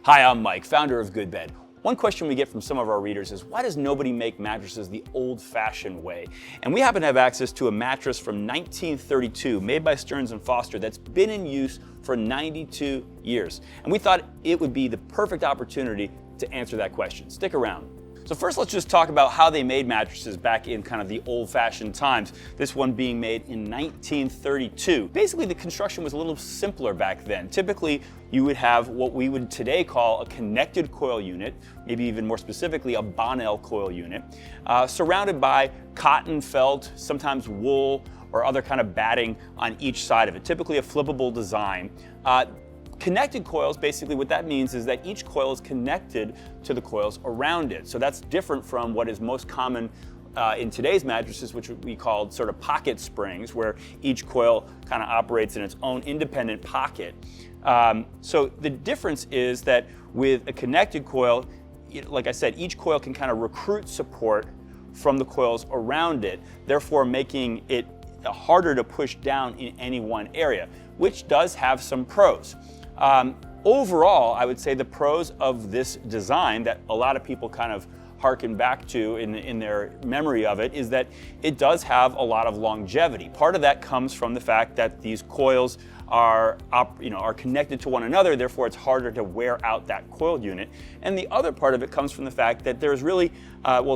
Hi, I'm Mike, founder of Good Bed. One question we get from some of our readers is, why does nobody make mattresses the old-fashioned way? And we happen to have access to a mattress from 1932 made by Stearns & Foster that's been in use for 92 years. And we thought it would be the perfect opportunity to answer that question. Stick around. So first, let's just talk about how they made mattresses back in kind of the old-fashioned times, this one being made in 1932. Basically, the construction was a little simpler back then. Typically, you would have what we would today call a connected coil unit, maybe even more specifically a Bonnell coil unit, surrounded by cotton, felt, sometimes wool, or other kind of batting on each side of it, typically a flippable design. Connected coils, basically what that means is that each coil is connected to the coils around it. So that's different from what is most common in today's mattresses, which we call sort of pocket springs, where each coil kind of operates in its own independent pocket. So the difference is that with a connected coil, like I said, each coil can kind of recruit support from the coils around it, therefore making it harder to push down in any one area, which does have some pros. Overall, I would say the pros of this design that a lot of people kind of harken back to in their memory of it is that it does have a lot of longevity. Part of that comes from the fact that these coils are connected to one another, therefore it's harder to wear out that coiled unit. And the other part of it comes from the fact that there's really,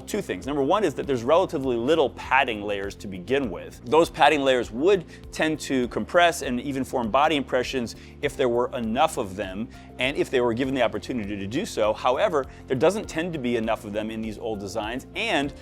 two things. Number one is that there's relatively little padding layers to begin with. Those padding layers would tend to compress and even form body impressions if there were enough of them and if they were given the opportunity to do so. However, there doesn't tend to be enough of them in these old designs, and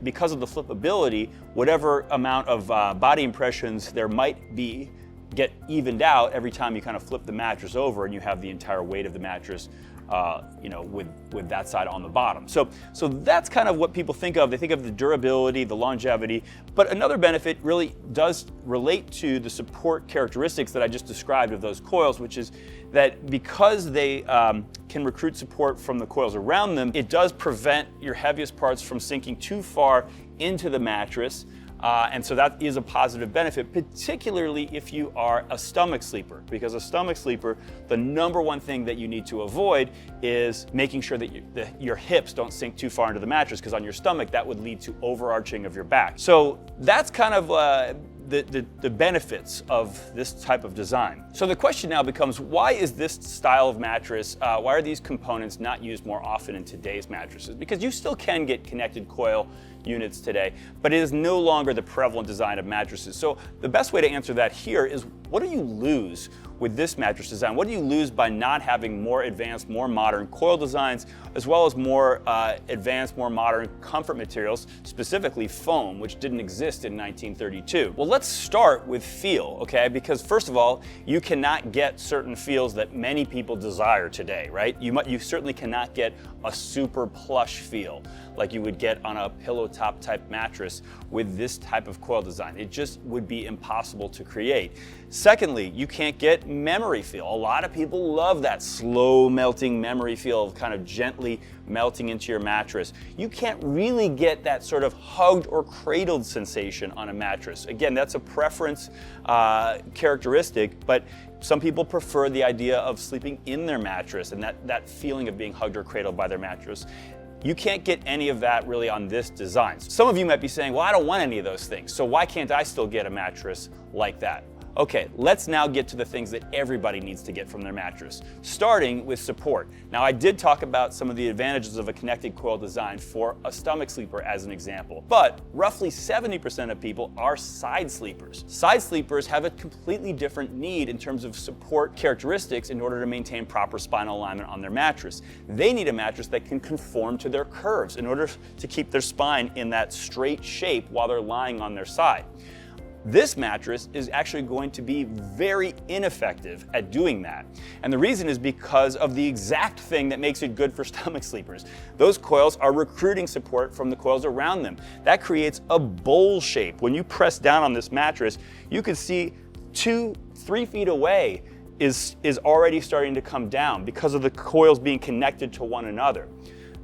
because of the flippability, whatever amount of body impressions there might be get evened out every time you kind of flip the mattress over and you have the entire weight of the mattress with that side on the bottom. So that's kind of what people think of. They think of the durability, the longevity, but another benefit really does relate to the support characteristics that I just described of those coils, which is that because they can recruit support from the coils around them, it does prevent your heaviest parts from sinking too far into the mattress. And so that is a positive benefit, particularly if you are a stomach sleeper, because a stomach sleeper, the number one thing that you need to avoid is making sure that your hips don't sink too far into the mattress, because on your stomach that would lead to overarching of your back. So that's kind of the benefits of this type of design. So the question now becomes, why is this style of mattress, why are these components not used more often in today's mattresses? Because you still can get connected coil units today, but it is no longer the prevalent design of mattresses. So the best way to answer that here is, what do you lose with this mattress design? What do you lose by not having more advanced, more modern coil designs, as well as more advanced, more modern comfort materials, specifically foam, which didn't exist in 1932? Well, let's start with feel, okay? Because first of all, you cannot get certain feels that many people desire today, right? You certainly cannot get a super plush feel like you would get on a pillow top type mattress with this type of coil design. It just would be impossible to create. Secondly, you can't get memory feel. A lot of people love that slow melting memory feel of kind of gently melting into your mattress. You can't really get that sort of hugged or cradled sensation on a mattress. Again, that's a preference characteristic, but some people prefer the idea of sleeping in their mattress and that feeling of being hugged or cradled by their mattress. You can't get any of that really on this design. Some of you might be saying, well, I don't want any of those things, so why can't I still get a mattress like that? Okay, let's now get to the things that everybody needs to get from their mattress, starting with support. Now, I did talk about some of the advantages of a connected coil design for a stomach sleeper as an example, but roughly 70% of people are side sleepers. Side sleepers have a completely different need in terms of support characteristics in order to maintain proper spinal alignment on their mattress. They need a mattress that can conform to their curves in order to keep their spine in that straight shape while they're lying on their side. This mattress is actually going to be very ineffective at doing that. And the reason is because of the exact thing that makes it good for stomach sleepers. Those coils are recruiting support from the coils around them. That creates a bowl shape. When you press down on this mattress, you can see 2-3 feet away is already starting to come down because of the coils being connected to one another.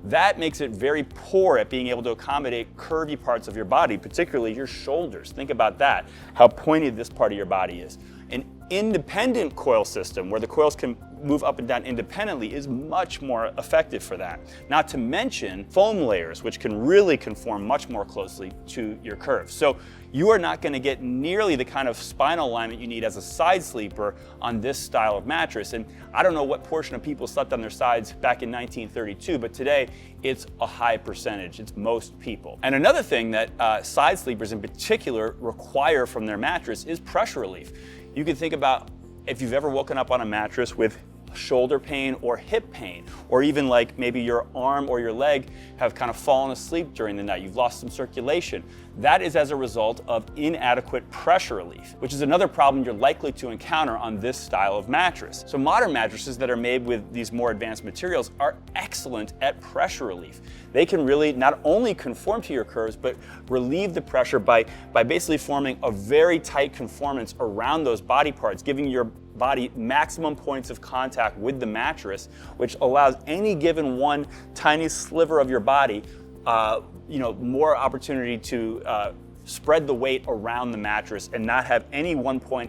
That makes it very poor at being able to accommodate curvy parts of your body, particularly your shoulders. Think about that, how pointed this part of your body is. An independent coil system where the coils can move up and down independently is much more effective for that. Not to mention foam layers, which can really conform much more closely to your curves. So you are not going to get nearly the kind of spinal alignment you need as a side sleeper on this style of mattress. And I don't know what portion of people slept on their sides back in 1932, but today it's a high percentage. It's most people. And another thing that side sleepers in particular require from their mattress is pressure relief. You can think about if you've ever woken up on a mattress with shoulder pain or hip pain, or even like maybe your arm or your leg have kind of fallen asleep during the night, you've lost some circulation. That is as a result of inadequate pressure relief, which is another problem you're likely to encounter on this style of mattress. So modern mattresses that are made with these more advanced materials are excellent at pressure relief. They can really not only conform to your curves, but relieve the pressure by basically forming a very tight conformance around those body parts, giving your body maximum points of contact with the mattress, which allows any given one tiny sliver of your body more opportunity to spread the weight around the mattress and not have any one point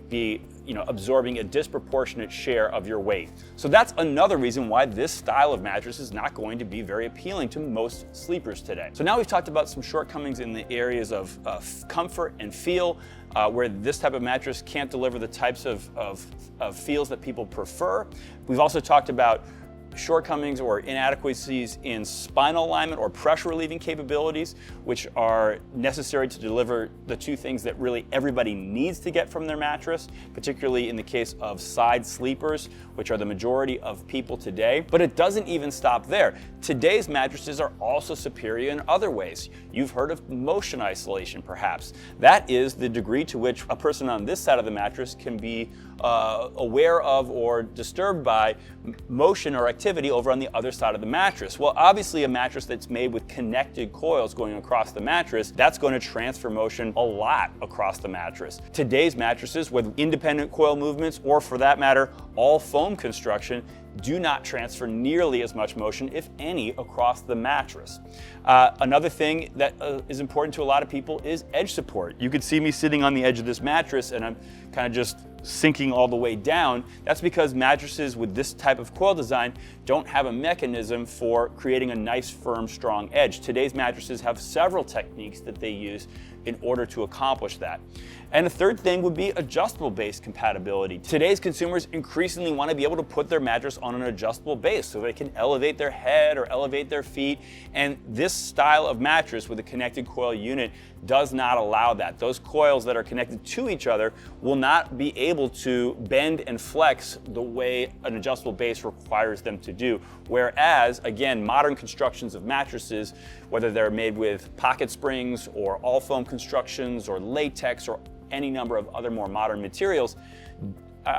be absorbing a disproportionate share of your weight. So that's another reason why this style of mattress is not going to be very appealing to most sleepers today. So now we've talked about some shortcomings in the areas of comfort and feel, where this type of mattress can't deliver the types of feels that people prefer. We've also talked about shortcomings or inadequacies in spinal alignment or pressure relieving capabilities, which are necessary to deliver the two things that really everybody needs to get from their mattress, particularly in the case of side sleepers, which are the majority of people today. But it doesn't even stop there. Today's mattresses are also superior in other ways. You've heard of motion isolation, perhaps. That is the degree to which a person on this side of the mattress can be aware of or disturbed by motion or activity over on the other side of the mattress. Well, obviously a mattress that's made with connected coils going across the mattress, that's going to transfer motion a lot across the mattress. Today's mattresses with independent coil movements, or for that matter, all foam construction, do not transfer nearly as much motion, if any, across the mattress. Another thing that is important to a lot of people is edge support. You could see me sitting on the edge of this mattress and I'm kind of just sinking all the way down. That's because mattresses with this type of coil design don't have a mechanism for creating a nice, firm, strong edge. Today's mattresses have several techniques that they use in order to accomplish that. And a third thing would be adjustable base compatibility. Today's consumers increasingly want to be able to put their mattress on an adjustable base so they can elevate their head or elevate their feet. And this style of mattress with a connected coil unit does not allow that. Those coils that are connected to each other will not be able to bend and flex the way an adjustable base requires them to do. Whereas, again, modern constructions of mattresses, whether they're made with pocket springs or all foam constructions or latex or any number of other more modern materials,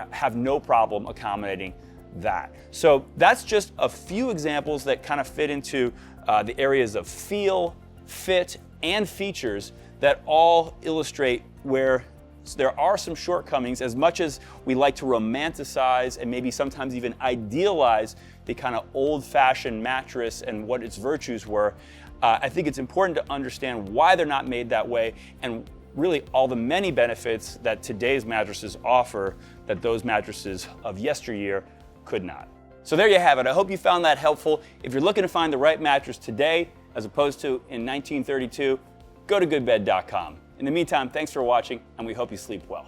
have no problem accommodating that. So that's just a few examples that kind of fit into the areas of feel, fit, and features that all illustrate where there are some shortcomings. As much as we like to romanticize and maybe sometimes even idealize the kind of old-fashioned mattress and what its virtues were, I think it's important to understand why they're not made that way and really all the many benefits that today's mattresses offer that those mattresses of yesteryear could not. So there you have it. I hope you found that helpful. If you're looking to find the right mattress today as opposed to in 1932, go to goodbed.com. In the meantime, thanks for watching, and we hope you sleep well.